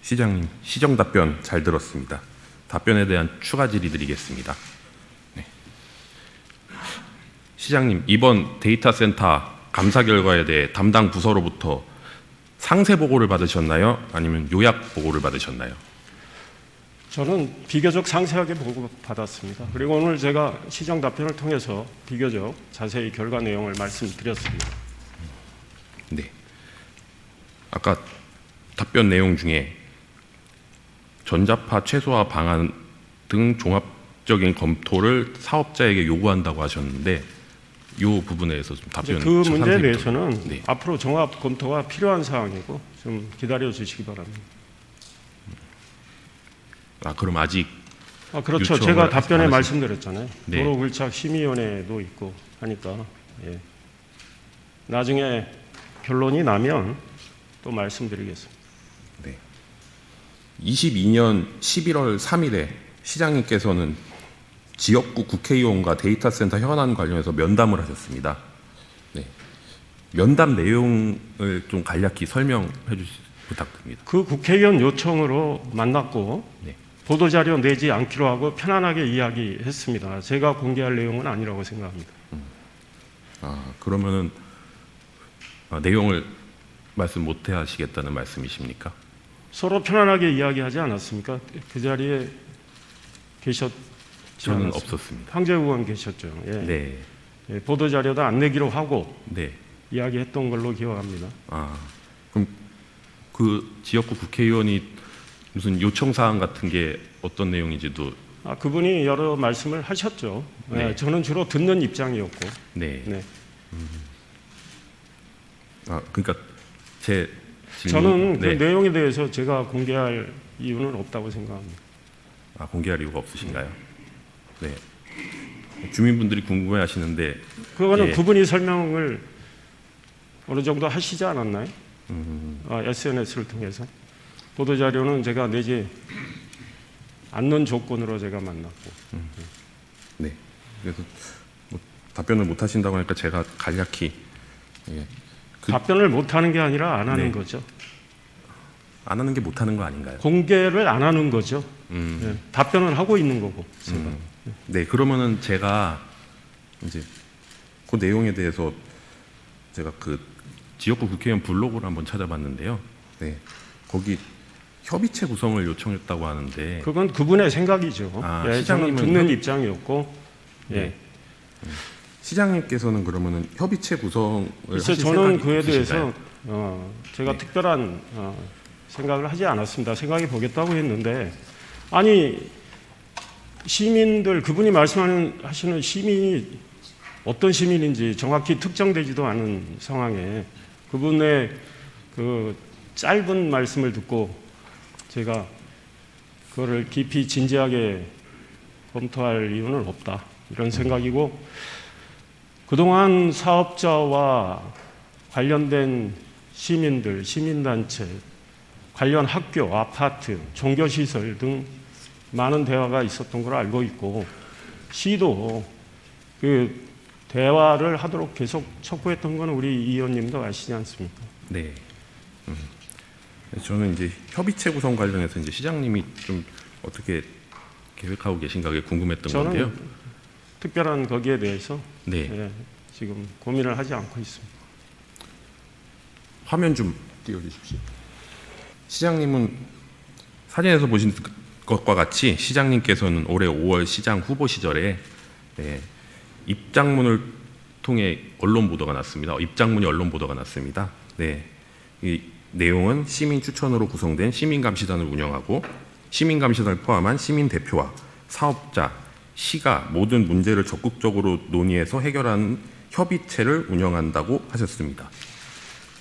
시장님, 시정 답변 잘 들었습니다. 답변에 대한 추가 질의 드리겠습니다. 네. 시장님, 이번 데이터 센터 감사 결과에 대해 담당 부서로부터 상세 보고를 받으셨나요? 아니면 요약 보고를 받으셨나요? 저는 비교적 상세하게 보고 받았습니다. 그리고 오늘 제가 시정 답변을 통해서 비교적 자세히 결과 내용을 말씀드렸습니다. 네. 아까 답변 내용 중에 전자파 최소화 방안 등 종합적인 검토를 사업자에게 요구한다고 하셨는데 이 부분에 대해서 좀 답변. 그 문제에 대해서는 네. 앞으로 종합 검토가 필요한 사항이고 좀 기다려 주시기 바랍니다. 그럼 아직 그렇죠. 제가 답변에 말씀드렸잖아요. 네. 도로굴착 심의위원회도 있고 하니까 나중에 결론이 나면 또 말씀드리겠습니다. 네. 22년 11월 3일에 시장님께서는 지역구 국회의원과 데이터 센터 현안 관련해서 면담을 하셨습니다. 네. 면담 내용을 좀 간략히 설명해 주시 부탁드립니다. 그 국회의원 요청으로 만났고 네. 보도자료 내지 않기로 하고 편안하게 이야기했습니다. 제가 공개할 내용은 아니라고 생각합니다. 그러면은 내용을 말씀 못 하시겠다는 말씀이십니까? 서로 편안하게 이야기하지 않았습니까? 그 자리에 계셨지 저는 않았습니까? 없었습니다. 황재우 의원 계셨죠. 네. 보도자료도 안 내기로 하고 네. 이야기했던 걸로 기억합니다. 그럼 그 지역구 국회의원이 무슨 요청 사항 같은 게 어떤 내용인지도. 그분이 여러 말씀을 하셨죠. 네. 저는 주로 듣는 입장이었고. 네. 네. 그러니까 제 질문. 저는 네. 그 내용에 대해서 제가 공개할 이유는 없다고 생각합니다. 공개할 이유가 없으신가요? 네. 주민분들이 궁금해하시는데. 그거는 그분이 설명을 어느 정도 하시지 않았나요? SNS를 통해서. 보도자료는 제가 내지 않는 조건으로 제가 만났고. 네. 그래서 답변을 못 하신다고 하니까 제가 간략히. 답변을 못 하는 게 아니라 안 하는 네. 거죠. 안 하는 게 못 하는 거 아닌가요? 공개를 안 하는 거죠. 답변을 하고 있는 거고. 제가. 네. 그러면은 제가 이제 그 내용에 대해서 제가 그 지역구 국회의원 블로그를 한번 찾아봤는데요. 네. 거기 협의체 구성을 요청했다고 하는데. 그건 그분의 생각이죠. 저는 시장님은 듣는 입장이었고. 네. 시장님께서는 그러면은 협의체 구성을 그래서 하실 저는 생각이 그에 없으신가요? 대해서 제가 네. 특별한 생각을 하지 않았습니다. 생각해 보겠다고 했는데 아니 시민들 그분이 말씀하시는 시민이 어떤 시민인지 정확히 특정되지도 않은 상황에 그분의 그 짧은 말씀을 듣고 제가 그거를 깊이 진지하게 검토할 이유는 없다 이런 생각이고 그동안 사업자와 관련된 시민들, 시민단체, 관련 학교, 아파트, 종교시설 등 많은 대화가 있었던 걸 알고 있고 시도 그 대화를 하도록 계속 촉구했던 건 우리 이 의원님도 아시지 않습니까? 네. 저는 이제 협의체 구성 관련해서 이제 시장님이 좀 어떻게 계획하고 계신가 궁금했던 저는 건데요. 특별한 거기에 대해서 네. 지금 고민을 하지 않고 있습니다. 화면 좀 띄워주십시오. 시장님은 사진에서 보신 것과 같이 시장님께서는 올해 5월 시장 후보 시절에 입장문을 통해 언론 보도가 났습니다. 입장문이 언론 보도가 났습니다. 네. 이 내용은 시민 추천으로 구성된 시민감시단을 운영하고 시민감시단을 포함한 시민대표와 사업자, 시가 모든 문제를 적극적으로 논의해서 해결하는 협의체를 운영한다고 하셨습니다.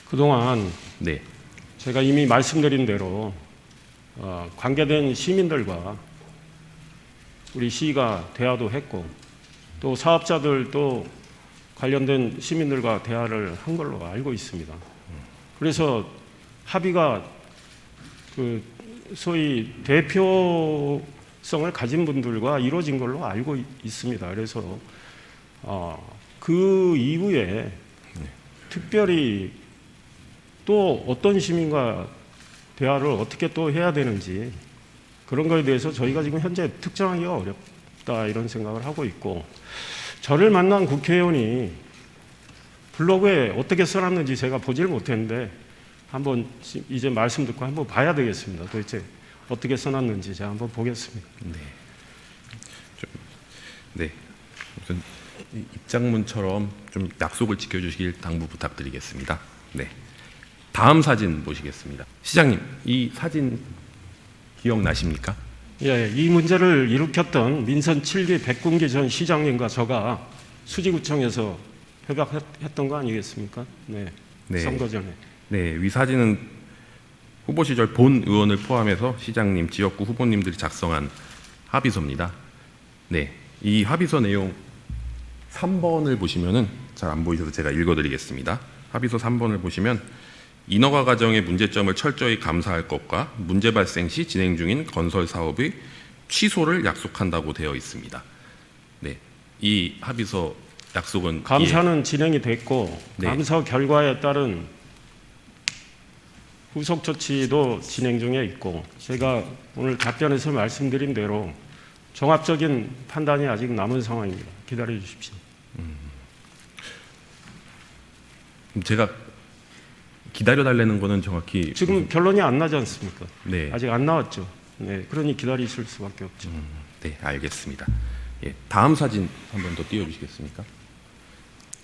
그동안 네. 제가 이미 말씀드린 대로 관계된 시민들과 우리 시가 대화도 했고 또 사업자들도 관련된 시민들과 대화를 한 걸로 알고 있습니다. 그래서 합의가 그 소위 대표성을 가진 분들과 이루어진 걸로 알고 있습니다. 그래서 그 이후에 특별히 또 어떤 시민과 대화를 어떻게 또 해야 되는지 그런 거에 대해서 저희가 지금 현재 특정하기가 어렵다 이런 생각을 하고 있고, 저를 만난 국회의원이 블로그에 어떻게 써놨는지 제가 보질 못했는데 한번 이제 말씀 듣고 한번 봐야 되겠습니다. 도대체 어떻게 써놨는지 제가 한번 보겠습니다. 네. 우선 입장문처럼 좀 약속을 지켜주시길 당부 부탁드리겠습니다. 네. 다음 사진 보시겠습니다. 시장님, 이 사진 기억나십니까? 예, 이 문제를 일으켰던 민선 7기 백군기 전 시장님과 저가 수지구청에서 협약했던 거 아니겠습니까? 네. 네. 선거 전에. 네, 위 사진은 후보 시절 본 의원을 포함해서 시장님, 지역구 후보님들이 작성한 합의서입니다. 네, 이 합의서 내용 3번을 보시면은 잘 안 보이셔서 제가 읽어드리겠습니다. 합의서 3번을 보시면 인허가 과정의 문제점을 철저히 감사할 것과 문제 발생 시 진행 중인 건설 사업의 취소를 약속한다고 되어 있습니다. 네, 이 합의서 약속은 감사는 진행이 됐고 네. 감사 결과에 따른 후속 조치도 진행 중에 있고, 제가 오늘 답변에서 말씀드린 대로 종합적인 판단이 아직 남은 상황입니다. 기다려 주십시오. 제가 기다려달라는 거는 정확히 지금 결론이 안 나지 않습니까? 네, 아직 안 나왔죠. 네, 그러니 기다리실 수밖에 없죠. 네, 알겠습니다. 예, 다음 사진 한 번 더 띄워주시겠습니까?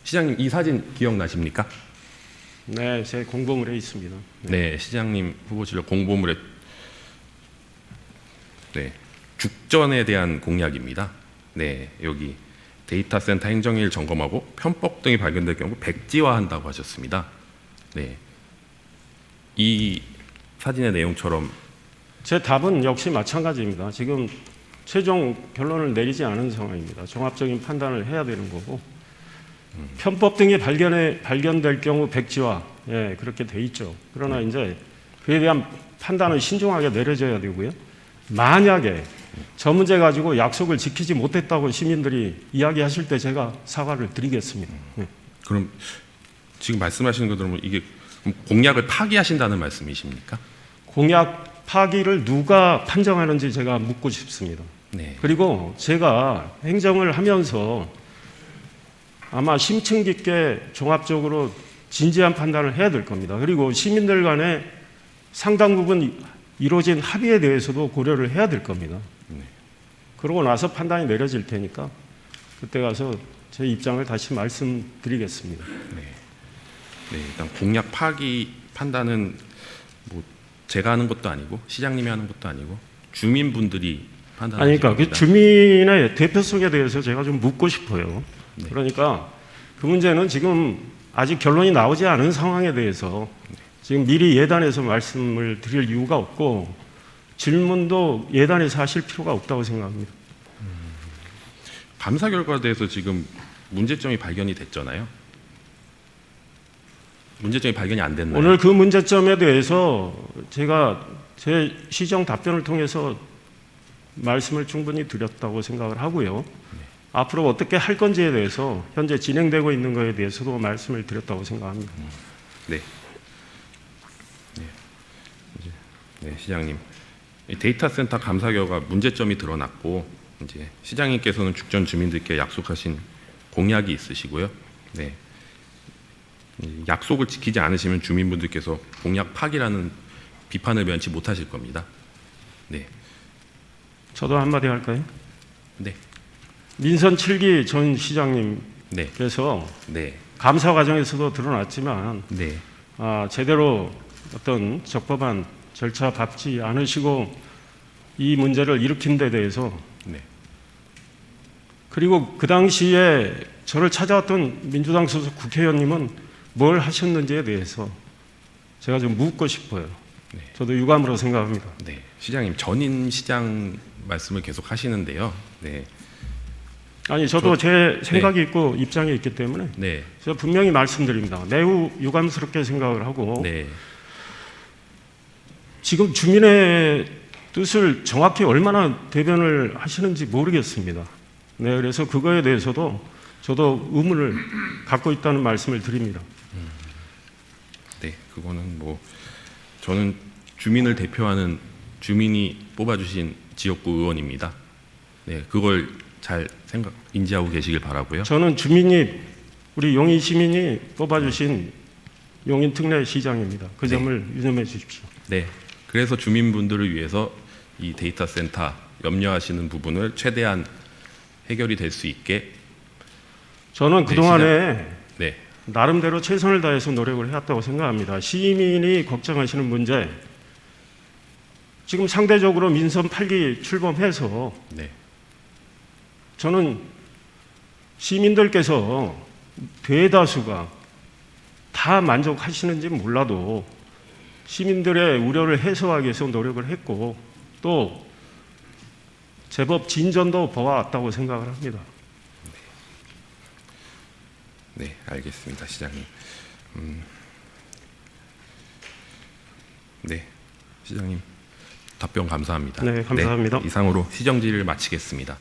시장님, 이 사진 기억나십니까? 네, 제 공보물에 있습니다. 네, 시장님 후보실로 공보물에 네, 죽전에 대한 공약입니다. 네, 여기 데이터 센터 행정일 점검하고 편법 등이 발견될 경우 백지화한다고 하셨습니다. 네, 이 사진의 내용처럼 제 답은 역시 마찬가지입니다. 지금 최종 결론을 내리지 않은 상황입니다. 종합적인 판단을 해야 되는 거고, 편법 등이 발견될 경우 백지화, 예, 그렇게 돼 있죠. 그러나 이제 그에 대한 판단은 신중하게 내려져야 되고요. 만약에 저 문제 가지고 약속을 지키지 못했다고 시민들이 이야기하실 때 제가 사과를 드리겠습니다. 예. 그럼 지금 말씀하시는 거 들으면 이게 공약을 파기하신다는 말씀이십니까? 공약 파기를 누가 판정하는지 제가 묻고 싶습니다. 네. 그리고 제가 행정을 하면서 아마 심층 깊게 종합적으로 진지한 판단을 해야 될 겁니다. 그리고 시민들 간에 상당 부분 이루어진 합의에 대해서도 고려를 해야 될 겁니다. 그러고 나서 판단이 내려질 테니까 그때 가서 제 입장을 다시 말씀드리겠습니다. 네, 일단 공약 파기 판단은 뭐 제가 하는 것도 아니고 시장님이 하는 것도 아니고 주민분들이 판단하는 아니, 그러니까 그 주민의 대표성에 대해서 제가 좀 묻고 싶어요. 네. 그러니까 그 문제는 지금 아직 결론이 나오지 않은 상황에 대해서 지금 미리 예단해서 말씀을 드릴 이유가 없고, 질문도 예단해서 하실 필요가 없다고 생각합니다. 감사 결과에 대해서 지금 문제점이 발견이 됐잖아요. 문제점이 발견이 안 됐나요? 오늘 그 문제점에 대해서 제가 제 시정 답변을 통해서 말씀을 충분히 드렸다고 생각을 하고요. 앞으로 어떻게 할 건지에 대해서 현재 진행되고 있는 것에 대해서도 말씀을 드렸다고 생각합니다. 네. 네, 시장님. 이 데이터 센터 감사 결과 문제점이 드러났고 이제 시장님께서는 죽전 주민들께 약속하신 공약이 있으시고요. 네. 이 약속을 지키지 않으시면 주민분들께서 공약 파기라는 비판을 면치 못하실 겁니다. 네. 저도 한마디 할까요? 네. 민선 7기 전 시장님께서 네. 감사 과정에서도 드러났지만 네. 제대로 어떤 적법한 절차 밟지 않으시고 이 문제를 일으킨 데 대해서, 네. 그리고 그 당시에 저를 찾아왔던 민주당 소속 국회의원님은 뭘 하셨는지에 대해서 제가 좀 묻고 싶어요. 네. 저도 유감으로 생각합니다. 네. 시장님 전임 시장 말씀을 계속 하시는데요. 네. 아니, 저도 제 생각이 있고 입장이 있기 때문에 네. 제가 분명히 말씀드립니다. 매우 유감스럽게 생각을 하고, 네. 지금 주민의 뜻을 정확히 얼마나 대변을 하시는지 모르겠습니다. 네, 그래서 그거에 대해서도 저도 의문을 갖고 있다는 말씀을 드립니다. 네, 그거는 뭐 저는 주민을 대표하는 주민이 뽑아주신 지역구 의원입니다. 네, 그걸 잘 인지하고 계시길 바라고요. 저는 우리 용인 시민이 뽑아주신 용인 특례 시장입니다. 그 네. 점을 유념해 주십시오. 네, 그래서 주민분들을 위해서 이 데이터 센터 염려하시는 부분을 최대한 해결이 될 수 있게 저는 그동안에 네, 나름대로 최선을 다해서 노력을 해왔다고 생각합니다. 시민이 걱정하시는 문제, 지금 상대적으로 민선 8기 출범해서 네, 저는 시민들께서 대다수가 다 만족하시는지 몰라도 시민들의 우려를 해소하기 위해서 노력을 했고 또 제법 진전도 보아왔다고 생각을 합니다. 네, 알겠습니다, 시장님. 네, 시장님 답변 감사합니다. 네, 감사합니다. 이상으로 시정질을 마치겠습니다.